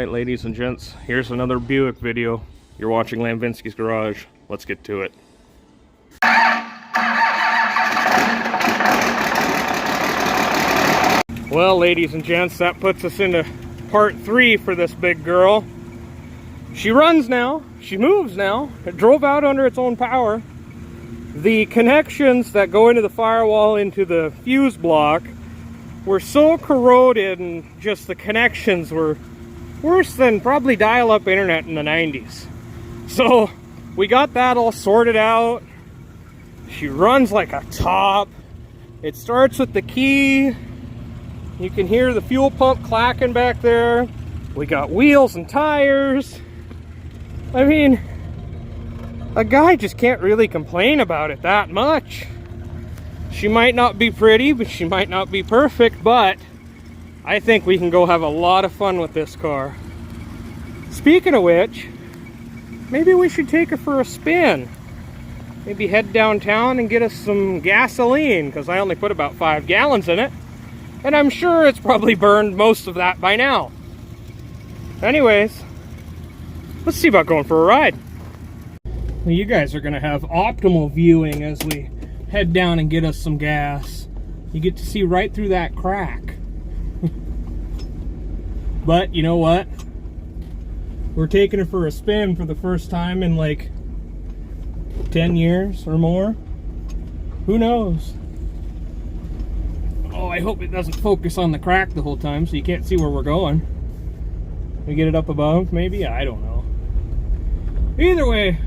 Alright, ladies and gents, here's another Buick video. You're watching Lamvinsky's Garage. Let's get to it. Well, ladies and gents, that puts us into part 3 for this big girl. She runs now. She moves now. It drove out under its own power. The connections that go into the firewall into the fuse block were so corroded, and just the connections were worse than probably dial-up internet in the 90s. So we got that all sorted out. She runs like a top. It starts with the key. You can hear the fuel pump clacking back there. We got wheels and tires. I mean, a guy just can't really complain about it that much. She might not be pretty, but she might not be perfect, but I think we can go have a lot of fun with this car. Speaking of which, maybe we should take her for a spin. Maybe head downtown and get us some gasoline, because I only put about 5 gallons in it. And I'm sure it's probably burned most of that by now. Anyways, let's see about going for a ride. Well, you guys are going to have optimal viewing as we head down and get us some gas. You get to see right through that crack. But you know what? We're taking her for a spin for the first time in like 10 years or more. Who knows? Oh, I hope it doesn't focus on the crack the whole time so you can't see where we're going. We get it up above, maybe? I don't know. Either way,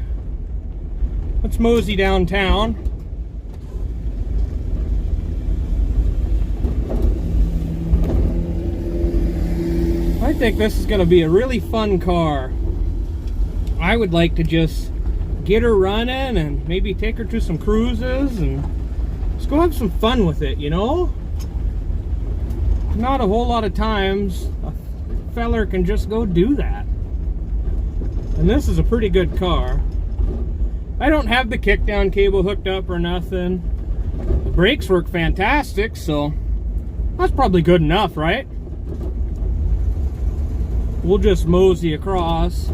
let's mosey downtown. I think this is going to be a really fun car. I would like to just get her running and maybe take her to some cruises and just go have some fun with it, you know? Not a whole lot of times a feller can just go do that. And this is a pretty good car. I don't have the kickdown cable hooked up or nothing. The brakes work fantastic, so that's probably good enough, right? We'll just mosey across,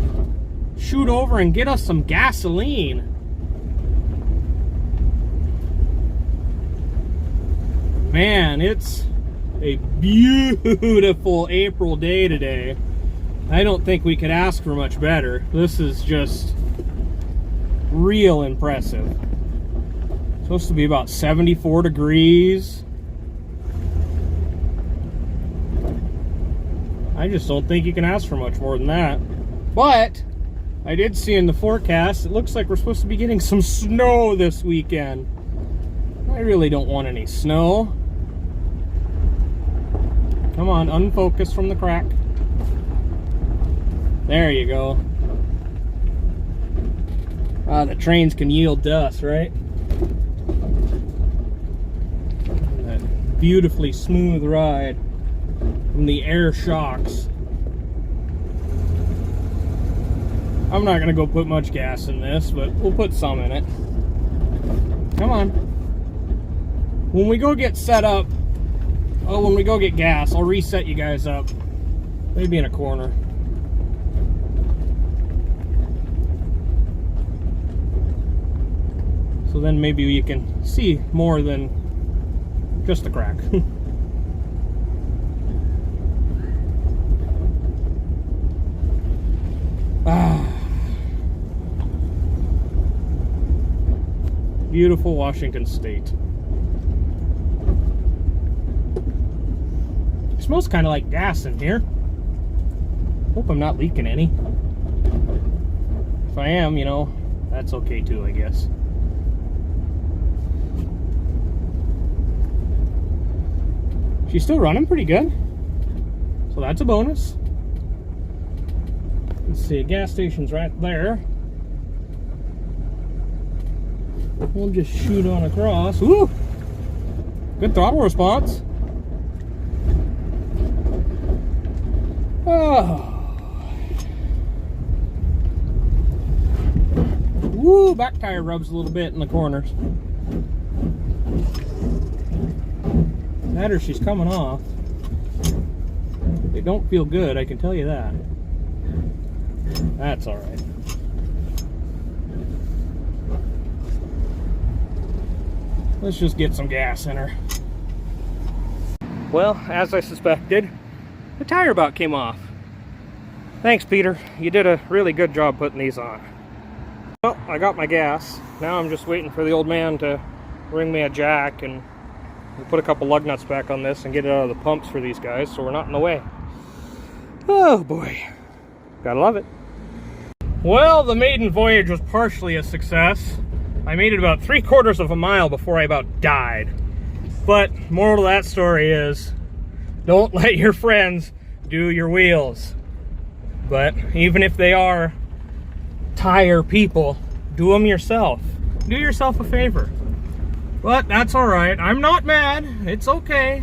shoot over and get us some gasoline. Man, it's a beautiful April day today. I don't think we could ask for much better. This is just real impressive. It's supposed to be about 74 degrees. I just don't think you can ask for much more than that. But I did see in the forecast, it looks like we're supposed to be getting some snow this weekend. I really don't want any snow. Come on, unfocus from the crack. There you go. Ah, the trains can yield dust, right? That beautifully smooth ride from the air shocks. I'm not gonna go put much gas in this, but we'll put some in it. Come on. When we go get set up, when we go get gas, I'll reset you guys up. Maybe in a corner. So then maybe you can see more than just the crack. Beautiful Washington State. It smells kind of like gas in here. Hope I'm not leaking any. If I am, you know, that's okay too, I guess. She's still running pretty good, so that's a bonus. Let's see, gas station's right there. We'll just shoot on across. Woo! Good throttle response. Oh. Woo! Back tire rubs a little bit in the corners. That or she's coming off. They don't feel good, I can tell you that. That's all right. Let's just get some gas in her. Well, as I suspected, the tire about came off. Thanks, Peter. You did a really good job putting these on. Well, I got my gas. Now I'm just waiting for the old man to bring me a jack, and we'll put a couple lug nuts back on this and get it out of the pumps for these guys so we're not in the way. Oh boy. Gotta love it. Well, the maiden voyage was partially a success. I made it about 3/4 of a mile before I about died. But moral of that story is, don't let your friends do your wheels. But even if they are tire people, do them yourself. Do yourself a favor. But that's all right. I'm not mad. It's okay.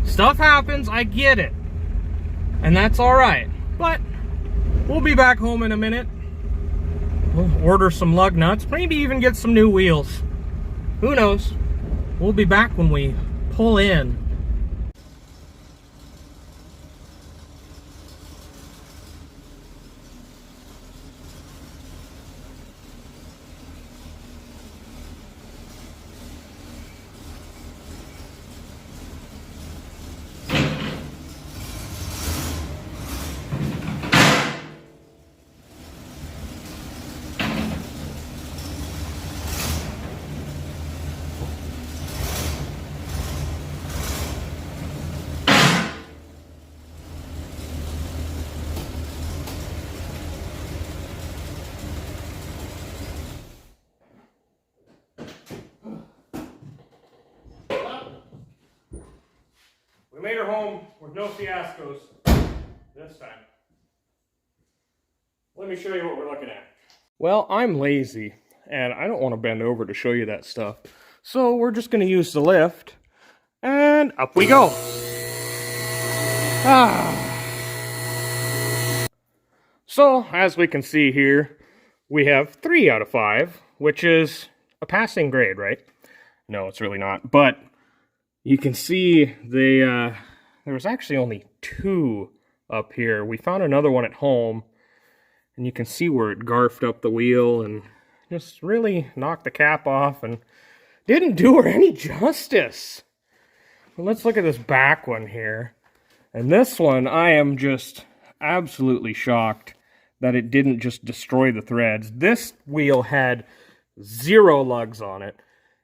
Stuff happens. I get it. And that's all right. But we'll be back home in a minute. We'll order some lug nuts, maybe even get some new wheels. Who knows? We'll be back when we pull in. We made her home with no fiascos this time. Let me show you what we're looking at. Well, I'm lazy, and I don't want to bend over to show you that stuff. So we're just going to use the lift, and up we go. So, as we can see here, we have 3 out of 5, which is a passing grade, right? No, it's really not, but you can see there was actually only 2 up here. We found another one at home, and you can see where it garfed up the wheel and just really knocked the cap off and didn't do her any justice. Well, let's look at this back one here. And this one, I am just absolutely shocked that it didn't just destroy the threads. This wheel had 0 lugs on it.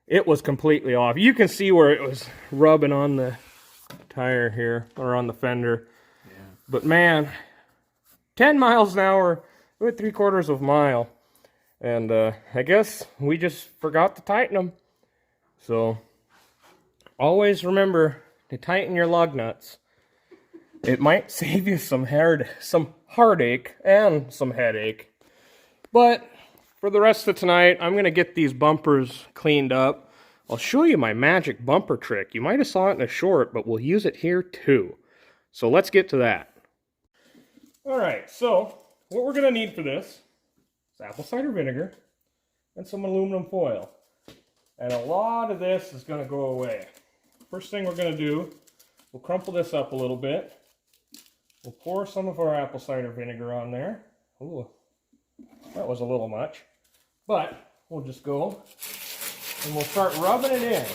It was completely off. You can see where it was rubbing on the tire here, or on the fender. Yeah. But man, 10 miles an hour, we went 3/4 of a mile. And I guess we just forgot to tighten them. So, always remember to tighten your lug nuts. It might save you some heartache and some headache. But for the rest of tonight, I'm going to get these bumpers cleaned up. I'll show you my magic bumper trick. You might have saw it in a short, but we'll use it here too. So let's get to that. Alright, so what we're going to need for this is apple cider vinegar and some aluminum foil. And a lot of this is going to go away. First thing we're going to do, we'll crumple this up a little bit. We'll pour some of our apple cider vinegar on there. Ooh, that was a little much. But we'll just go and we'll start rubbing it in.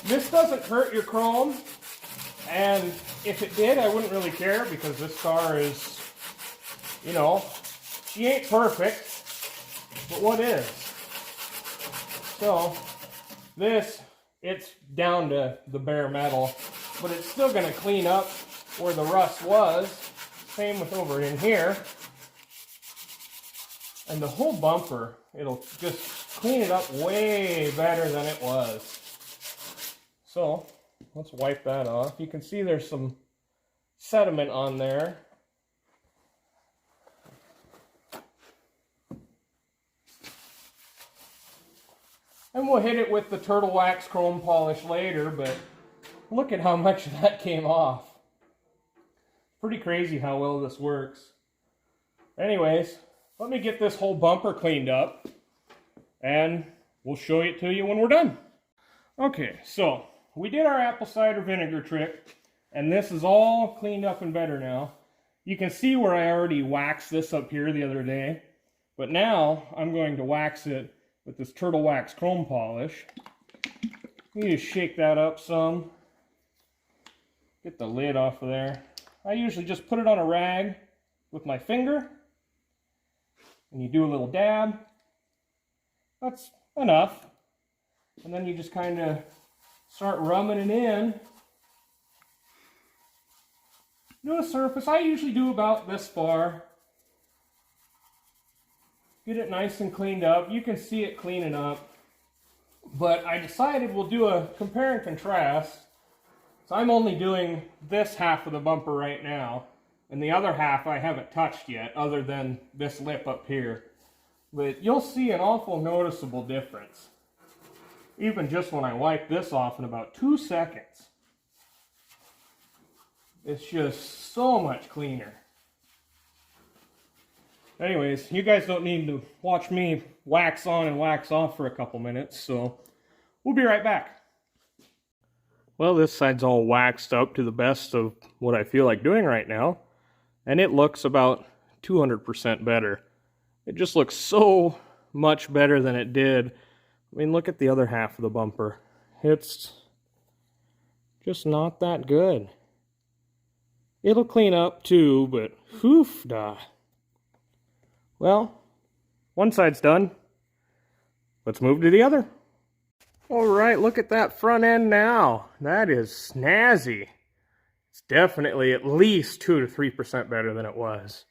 This doesn't hurt your chrome, and if it did, I wouldn't really care because this car is, you know, she ain't perfect, but what is? So this, it's down to the bare metal, but it's still going to clean up where the rust was. Same with over in here. And the whole bumper, it'll just clean it up way better than it was. So, let's wipe that off. You can see there's some sediment on there. And we'll hit it with the turtle wax chrome polish later, but look at how much of that came off. Pretty crazy how well this works. Anyways, let me get this whole bumper cleaned up, and we'll show it to you when we're done. Okay, so we did our apple cider vinegar trick, and this is all cleaned up and better now. You can see where I already waxed this up here the other day, but now I'm going to wax it with this Turtle Wax chrome polish. You just shake that up some. Get the lid off of there. I usually just put it on a rag with my finger, and you do a little dab. That's enough. And then you just kind of start rubbing it in to the surface. I usually do about this far. Get it nice and cleaned up. You can see it cleaning up. But I decided we'll do a compare and contrast. So I'm only doing this half of the bumper right now. And the other half I haven't touched yet, other than this lip up here. But you'll see an awful noticeable difference. Even just when I wipe this off in about 2 seconds. It's just so much cleaner. Anyways, you guys don't need to watch me wax on and wax off for a couple minutes, so we'll be right back. Well, this side's all waxed up to the best of what I feel like doing right now, and it looks about 200% better. It just looks so much better than it did. I mean, look at the other half of the bumper. It's just not that good. It'll clean up too, but oof-da. Well, one side's done. Let's move to the other. All right, look at that front end now. That is snazzy. It's definitely at least 2 to 3% better than it was.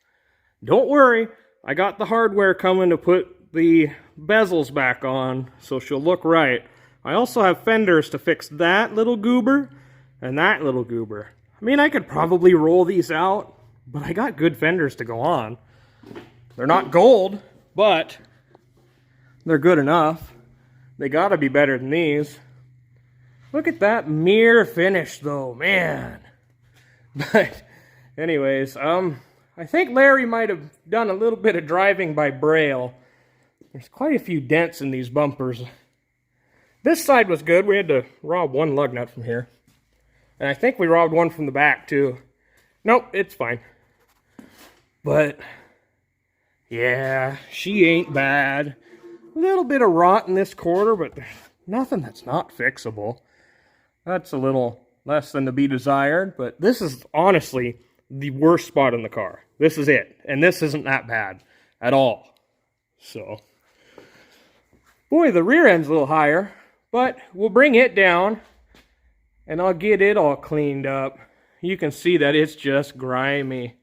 Don't worry, I got the hardware coming to put the bezels back on, so she'll look right. I also have fenders to fix that little goober and that little goober. I mean, I could probably roll these out, but I got good fenders to go on. They're not gold, but they're good enough. They gotta be better than these. Look at that mirror finish though, man. But anyways, I think Larry might have done a little bit of driving by braille. There's quite a few dents in these bumpers. This side was good. We had to rob one lug nut from here. And I think we robbed one from the back too. Nope, it's fine. But yeah, she ain't bad. A little bit of rot in this quarter, but nothing that's not fixable. That's a little less than to be desired, but this is honestly the worst spot in the car. This is it, and this isn't that bad at all. So, boy, the rear end's a little higher, but we'll bring it down, and I'll get it all cleaned up. You can see that it's just grimy.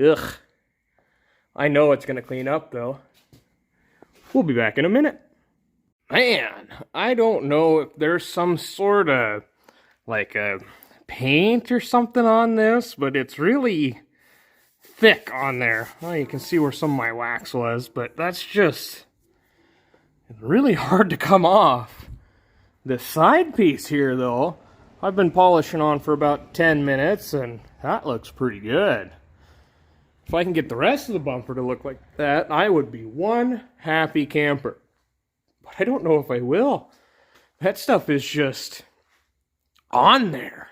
Ugh. I know it's going to clean up, though. We'll be back in a minute. Man, I don't know if there's some sort of, like a paint or something on this, but it's really thick on there. Well, you can see where some of my wax was, but that's just really hard to come off. The side piece here, though, I've been polishing on for about 10 minutes, and that looks pretty good. If I can get the rest of the bumper to look like that, I would be one happy camper. But I don't know if I will. That stuff is just on there.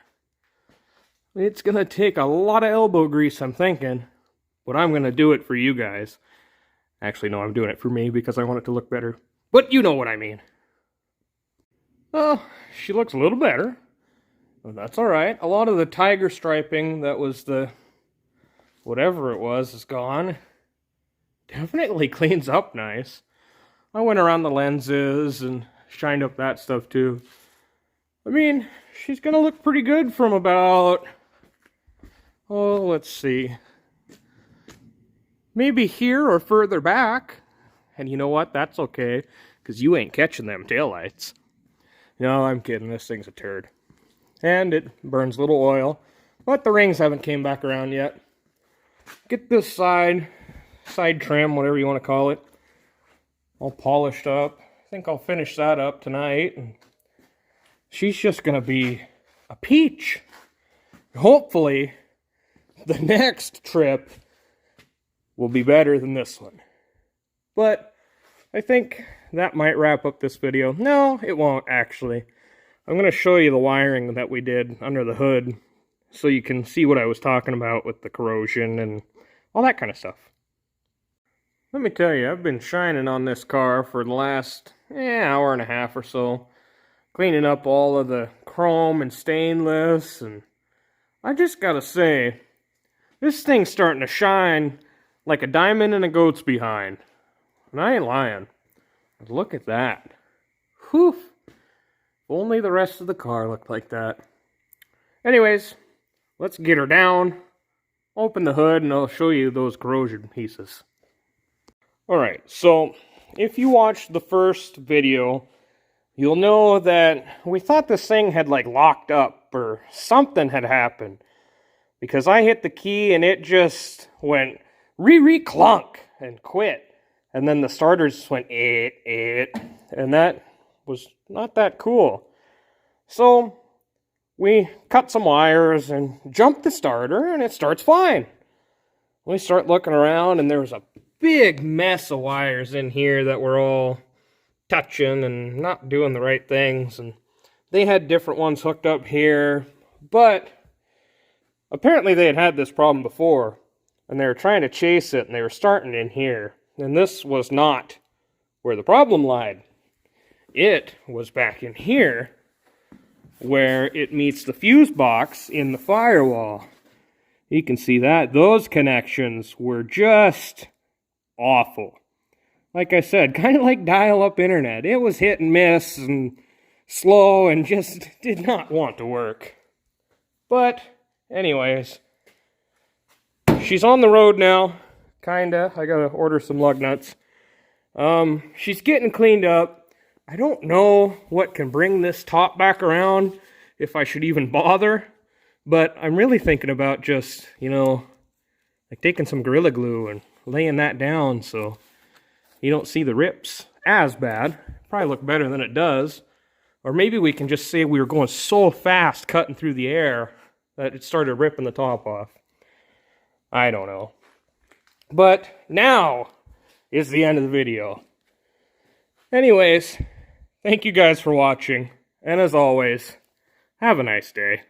It's going to take a lot of elbow grease, I'm thinking. But I'm going to do it for you guys. Actually, no, I'm doing it for me because I want it to look better. But you know what I mean. Well, she looks a little better. Well, that's alright. A lot of the tiger striping that was the whatever it was is gone. Definitely cleans up nice. I went around the lenses and shined up that stuff too. I mean, she's gonna look pretty good from about, oh, let's see, maybe here or further back. And you know what? That's okay, because you ain't catching them taillights. No, I'm kidding. This thing's a turd. And it burns a little oil, but the rings haven't came back around yet. Get this side trim, whatever you want to call it, all polished up. I think I'll finish that up tonight. And she's just going to be a peach. Hopefully, the next trip will be better than this one. But I think that might wrap up this video. No, it won't actually. I'm going to show you the wiring that we did under the hood. so you can see what I was talking about with the corrosion and all that kind of stuff. Let me tell you, I've been shining on this car for the last hour and a half or so, cleaning up all of the chrome and stainless, and I just gotta say, this thing's starting to shine like a diamond in a goat's behind. And I ain't lying. Look at that. Whew. If only the rest of the car looked like that. Anyways, let's get her down, open the hood, and I'll show you those corrosion pieces. Alright, so if you watched the first video, you'll know that we thought this thing had like locked up or something had happened. Because I hit the key and it just went re-clunk and quit. And then the starter just went and that was not that cool. So we cut some wires and jumped the starter and it starts fine. We start looking around and there was a big mess of wires in here that were all touching and not doing the right things. And they had different ones hooked up here, but apparently they had this problem before and they were trying to chase it and they were starting in here. And this was not where the problem lied. It was back in here where it meets the fuse box in the firewall. You can see that. Those connections were just awful. Like I said, kind of like dial-up internet. It was hit and miss and slow and just did not want to work. But anyways, she's on the road now. Kinda. I gotta order some lug nuts. She's getting cleaned up. I don't know what can bring this top back around, if I should even bother. But I'm really thinking about just, like taking some Gorilla Glue and laying that down so you don't see the rips as bad. Probably look better than it does. Or maybe we can just say we were going so fast cutting through the air that it started ripping the top off. I don't know. But now is the end of the video. Anyways, thank you guys for watching. And as always, have a nice day.